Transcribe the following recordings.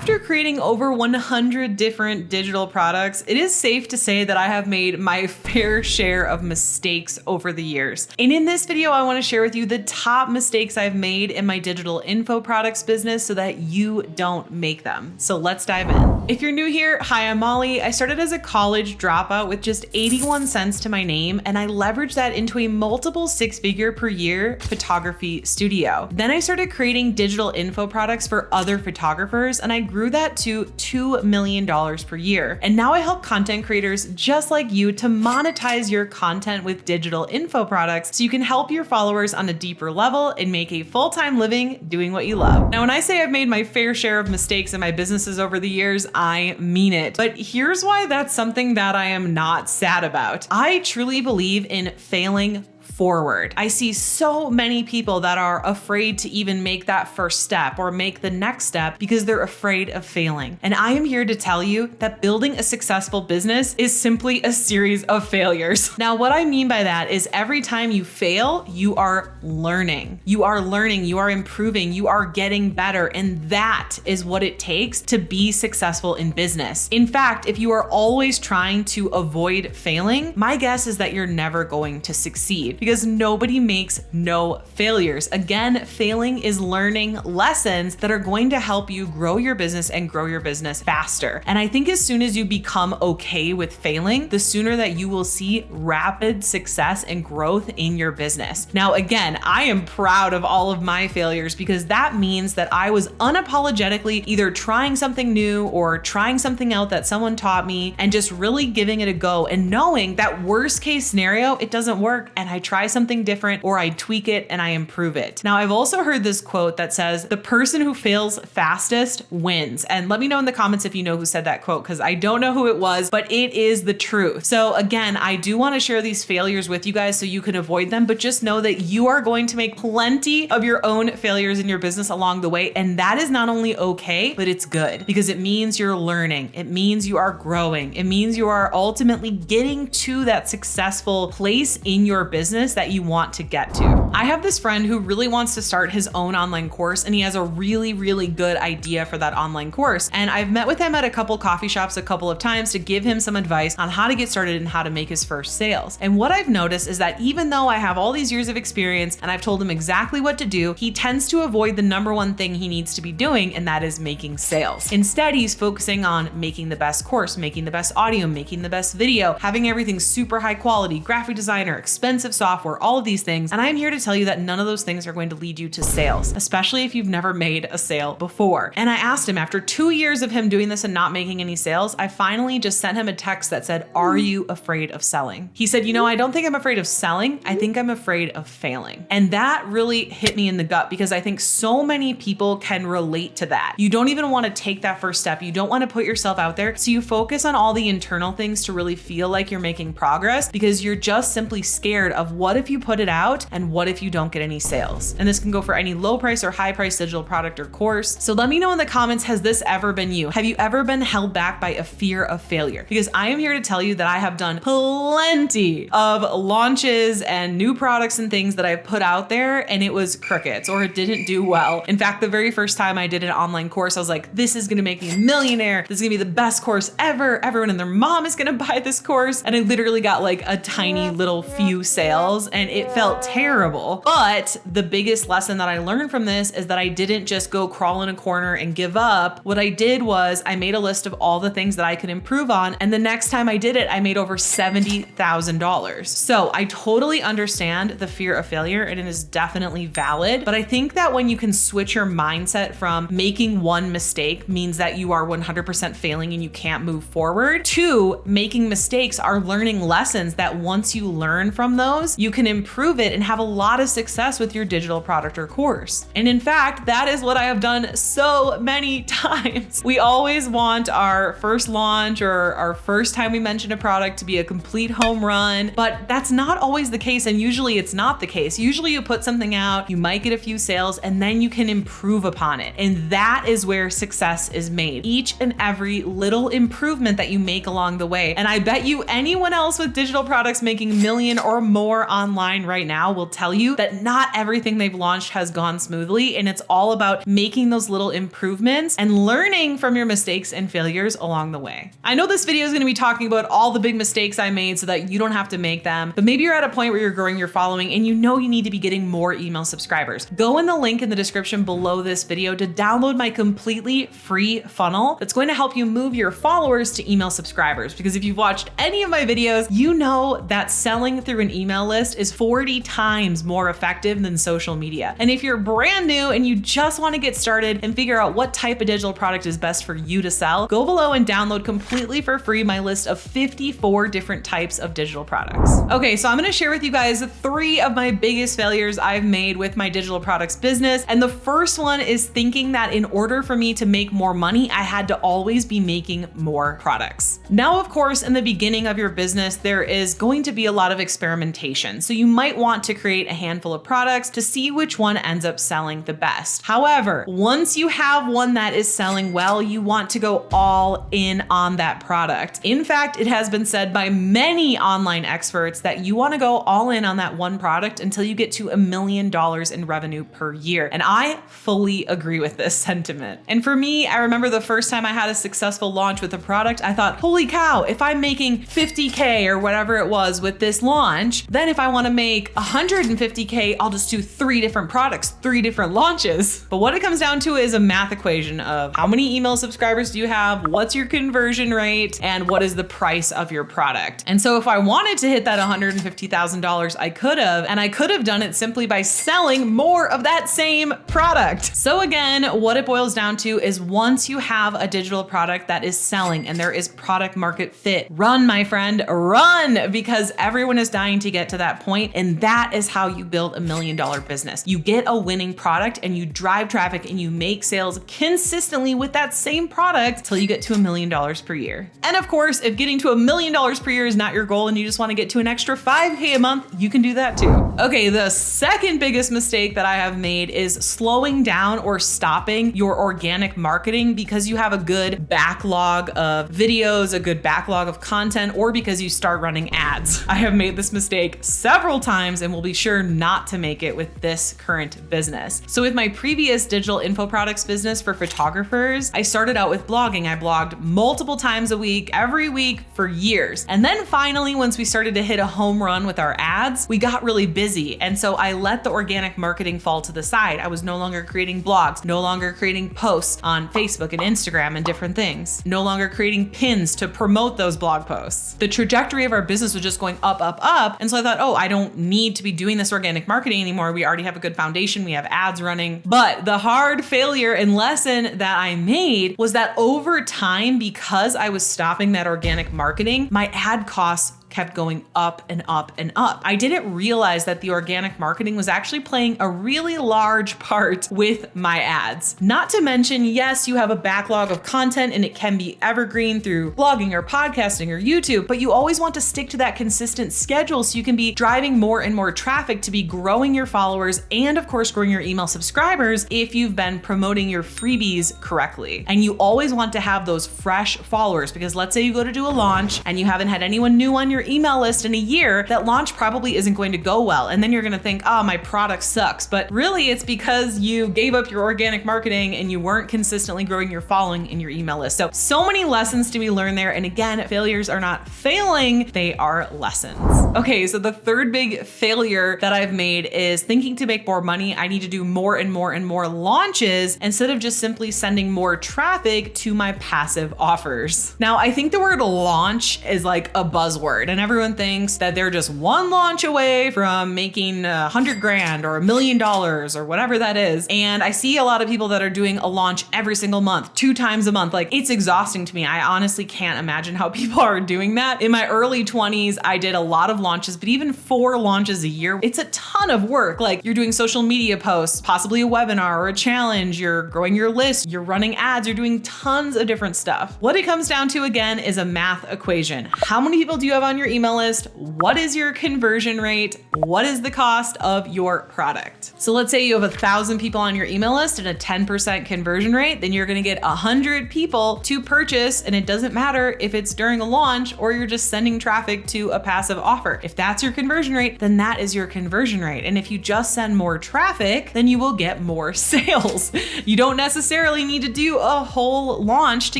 After creating over 100 different digital products, it is safe to say that I have made my fair share of mistakes over the years. And in this video, I want to share with you the top mistakes I've made in my digital info products business so that you don't make them. So let's dive in. If you're new here, hi, I'm Molly. I started as a college dropout with just 81 cents to my name, and I leveraged that into a multiple six-figure per year photography studio. Then I started creating digital info products for other photographers, and I grew that to $2 million per year. And now I help content creators just like you to monetize your content with digital info products so you can help your followers on a deeper level and make a full-time living doing what you love. Now, when I say I've made my fair share of mistakes in my businesses over the years, I mean it. But here's why that's something that I am not sad about. I truly believe in failing forward. I see so many people that are afraid to even make that first step or make the next step because they're afraid of failing. And I am here to tell you that building a successful business is simply a series of failures. Now, what I mean by that is every time you fail, you are learning. You are learning, you are improving, you are getting better. And that is what it takes to be successful in business. In fact, if you are always trying to avoid failing, my guess is that you're never going to succeed, because nobody makes no failures. Again, failing is learning lessons that are going to help you grow your business and grow your business faster. And I think as soon as you become okay with failing, the sooner that you will see rapid success and growth in your business. Now, again, I am proud of all of my failures because that means that I was unapologetically either trying something new or trying something out that someone taught me and just really giving it a go and knowing that worst case scenario, it doesn't work and I try something different or I tweak it and I improve it. Now, I've also heard this quote that says, the person who fails fastest wins. And let me know in the comments if you know who said that quote, because I don't know who it was, but it is the truth. So again, I do want to share these failures with you guys so you can avoid them, but just know that you are going to make plenty of your own failures in your business along the way. And that is not only okay, but it's good because it means you're learning. It means you are growing. It means you are ultimately getting to that successful place in your business that you want to get to. I have this friend who really wants to start his own online course, and he has a really, really good idea for that online course. And I've met with him at a couple coffee shops a couple of times to give him some advice on how to get started and how to make his first sales. And what I've noticed is that even though I have all these years of experience and I've told him exactly what to do, he tends to avoid the number one thing he needs to be doing, and that is making sales. Instead, he's focusing on making the best course, making the best audio, making the best video, having everything super high quality, graphic designer, expensive software, all of these things. And I'm here to tell you that none of those things are going to lead you to sales, especially if you've never made a sale before. And I asked him, after 2 years of him doing this and not making any sales, I finally just sent him a text that said, are you afraid of selling? He said, you know, I don't think I'm afraid of selling. I think I'm afraid of failing. And that really hit me in the gut because I think so many people can relate to that. You don't even want to take that first step. You don't want to put yourself out there. So you focus on all the internal things to really feel like you're making progress because you're just simply scared of what if you put it out and what if you don't get any sales? And this can go for any low price or high price digital product or course. So let me know in the comments, has this ever been you? Have you ever been held back by a fear of failure? Because I am here to tell you that I have done plenty of launches and new products and things that I've put out there and it was crickets or it didn't do well. In fact, the very first time I did an online course, I was like, this is gonna make me a millionaire. This is gonna be the best course ever. Everyone and their mom is gonna buy this course. And I literally got like a tiny little few sales and it felt terrible. But the biggest lesson that I learned from this is that I didn't just go crawl in a corner and give up. What I did was I made a list of all the things that I could improve on. And the next time I did it, I made over $70,000. So I totally understand the fear of failure and it is definitely valid. But I think that when you can switch your mindset from making one mistake means that you are 100% failing and you can't move forward to making mistakes are learning lessons that once you learn from those, you can improve it and have a lot of success with your digital product or course. And in fact, that is what I have done so many times. We always want our first launch or our first time we mention a product to be a complete home run, but that's not always the case. And usually it's not the case. Usually you put something out, you might get a few sales, and then you can improve upon it. And that is where success is made. Each and every little improvement that you make along the way. And I bet you anyone else with digital products making $1 million or more more online right now will tell you that not everything they've launched has gone smoothly, and it's all about making those little improvements and learning from your mistakes and failures along the way. I know this video is going to be talking about all the big mistakes I made so that you don't have to make them, but maybe you're at a point where you're growing your following and you know you need to be getting more email subscribers. Go in the link in the description below this video to download my completely free funnel that's going to help you move your followers to email subscribers. Because if you've watched any of my videos, you know that selling through an email list is 40 times more effective than social media. And if you're brand new and you just want to get started and figure out what type of digital product is best for you to sell, go below and download completely for free my list of 54 different types of digital products. Okay, so I'm going to share with you guys 3 of my biggest failures I've made with my digital products business. And the first one is thinking that in order for me to make more money, I had to always be making more products. Now, of course, in the beginning of your business, there is going to be a lot of experimentation. So you might want to create a handful of products to see which one ends up selling the best. However, once you have one that is selling well, you want to go all in on that product. In fact, it has been said by many online experts that you want to go all in on that one product until you get to $1 million in revenue per year. And I fully agree with this sentiment. And for me, I remember the first time I had a successful launch with a product, I thought, holy cow, if I'm making 50K or whatever it was with this launch, then if I want to make 150K, I'll just do 3 different products, 3 different launches. But what it comes down to is a math equation of how many email subscribers do you have, what's your conversion rate, and what is the price of your product. And so if I wanted to hit that $150,000, I could have, and I could have done it simply by selling more of that same product. So again, what it boils down to is once you have a digital product that is selling and there is product market fit, run, my friend, run, because everyone is dying to get to that point. And that is how you build $1 million business. You get a winning product and you drive traffic and you make sales consistently with that same product till you get to $1 million per year. And of course, if getting to $1 million per year is not your goal and you just want to get to an extra 5K a month, you can do that too. Okay, the second biggest mistake that I have made is slowing down or stopping your organic marketing because you have a good backlog of videos, a good backlog of content, or because you start running ads. I have made this mistake several times and will be sure not to make it with this current business. So with my previous digital info products business for photographers, I started out with blogging. I blogged multiple times a week, every week for years. And then finally, once we started to hit a home run with our ads, we got really busy. And so I let the organic marketing fall to the side. I was no longer creating blogs, no longer creating posts on Facebook and Instagram and different things, no longer creating pins to promote those blog posts. The trajectory of our business was just going up, up, up. And so I thought, oh, I don't need to be doing this organic marketing anymore. We already have a good foundation. We have ads running. But the hard failure and lesson that I made was that over time, because I was stopping that organic marketing, my ad costs kept going up and up and up. I didn't realize that the organic marketing was actually playing a really large part with my ads. Not to mention, yes, you have a backlog of content and it can be evergreen through blogging or podcasting or YouTube, but you always want to stick to that consistent schedule so you can be driving more and more traffic to be growing your followers and of course growing your email subscribers if you've been promoting your freebies correctly. And you always want to have those fresh followers because let's say you go to do a launch and you haven't had anyone new on your email list in a year, that launch probably isn't going to go well. And then you're going to think, oh, my product sucks. But really it's because you gave up your organic marketing and you weren't consistently growing your following in your email list. So many lessons to be learned there. And again, failures are not failing, they are lessons. Okay, so the third big failure that I've made is thinking to make more money, I need to do more and more and more launches instead of just simply sending more traffic to my passive offers. Now, I think the word launch is like a buzzword. And everyone thinks that they're just one launch away from making $100,000 or $1 million or whatever that is. And I see a lot of people that are doing a launch every single month, 2 times a month. Like, it's exhausting to me. I honestly can't imagine how people are doing that. In my early 20s, I did a lot of launches, but even 4 launches a year, it's a ton of work. Like, you're doing social media posts, possibly a webinar or a challenge, you're growing your list, you're running ads, you're doing tons of different stuff. What it comes down to again is a math equation. How many people do you have on your your email list? What is your conversion rate? What is the cost of your product? So let's say you have 1,000 people on your email list and a 10% conversion rate, then you're gonna get 100 people to purchase, and it doesn't matter if it's during a launch or you're just sending traffic to a passive offer. If that's your conversion rate, then that is your conversion rate. And if you just send more traffic, then you will get more sales. You don't necessarily need to do a whole launch to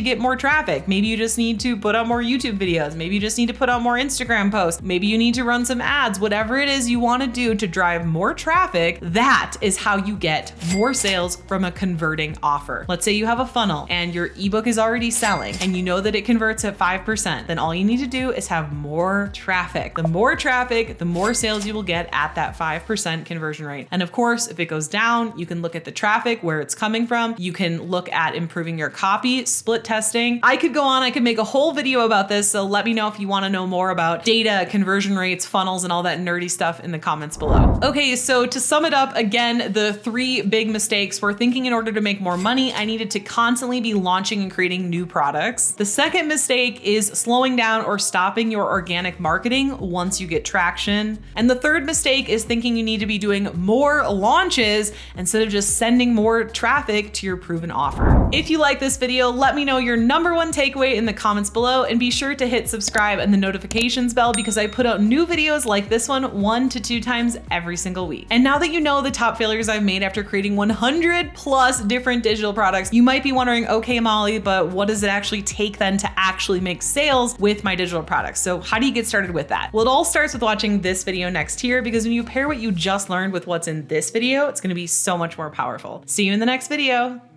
get more traffic. Maybe you just need to put out more YouTube videos. Maybe you just need to put out more Instagram posts. Maybe you need to run some ads. Whatever it is you want to do to drive more traffic, that is how you get more sales from a converting offer. Let's say you have a funnel and your ebook is already selling and you know that it converts at 5%. Then all you need to do is have more traffic. The more traffic, the more sales you will get at that 5% conversion rate. And of course, if it goes down, you can look at the traffic, where it's coming from. You can look at improving your copy, split testing. I could go on, I could make a whole video about this. So let me know if you want to know more about data, conversion rates, funnels, and all that nerdy stuff in the comments below. Okay, so to sum it up, again, the 3 big mistakes were thinking in order to make more money, I needed to constantly be launching and creating new products. The second mistake is slowing down or stopping your organic marketing once you get traction. And the third mistake is thinking you need to be doing more launches instead of just sending more traffic to your proven offer. If you like this video, let me know your #1 takeaway in the comments below, and be sure to hit subscribe and the notifications bell because I put out new videos like this one 1 to 2 times every single week. And now that you know the top failures I've made after creating 100+ different digital products, you might be wondering, okay, Molly, but what does it actually take then to actually make sales with my digital products? So how do you get started with that? Well, it all starts with watching this video next here, because when you pair what you just learned with what's in this video, it's gonna be so much more powerful. See you in the next video.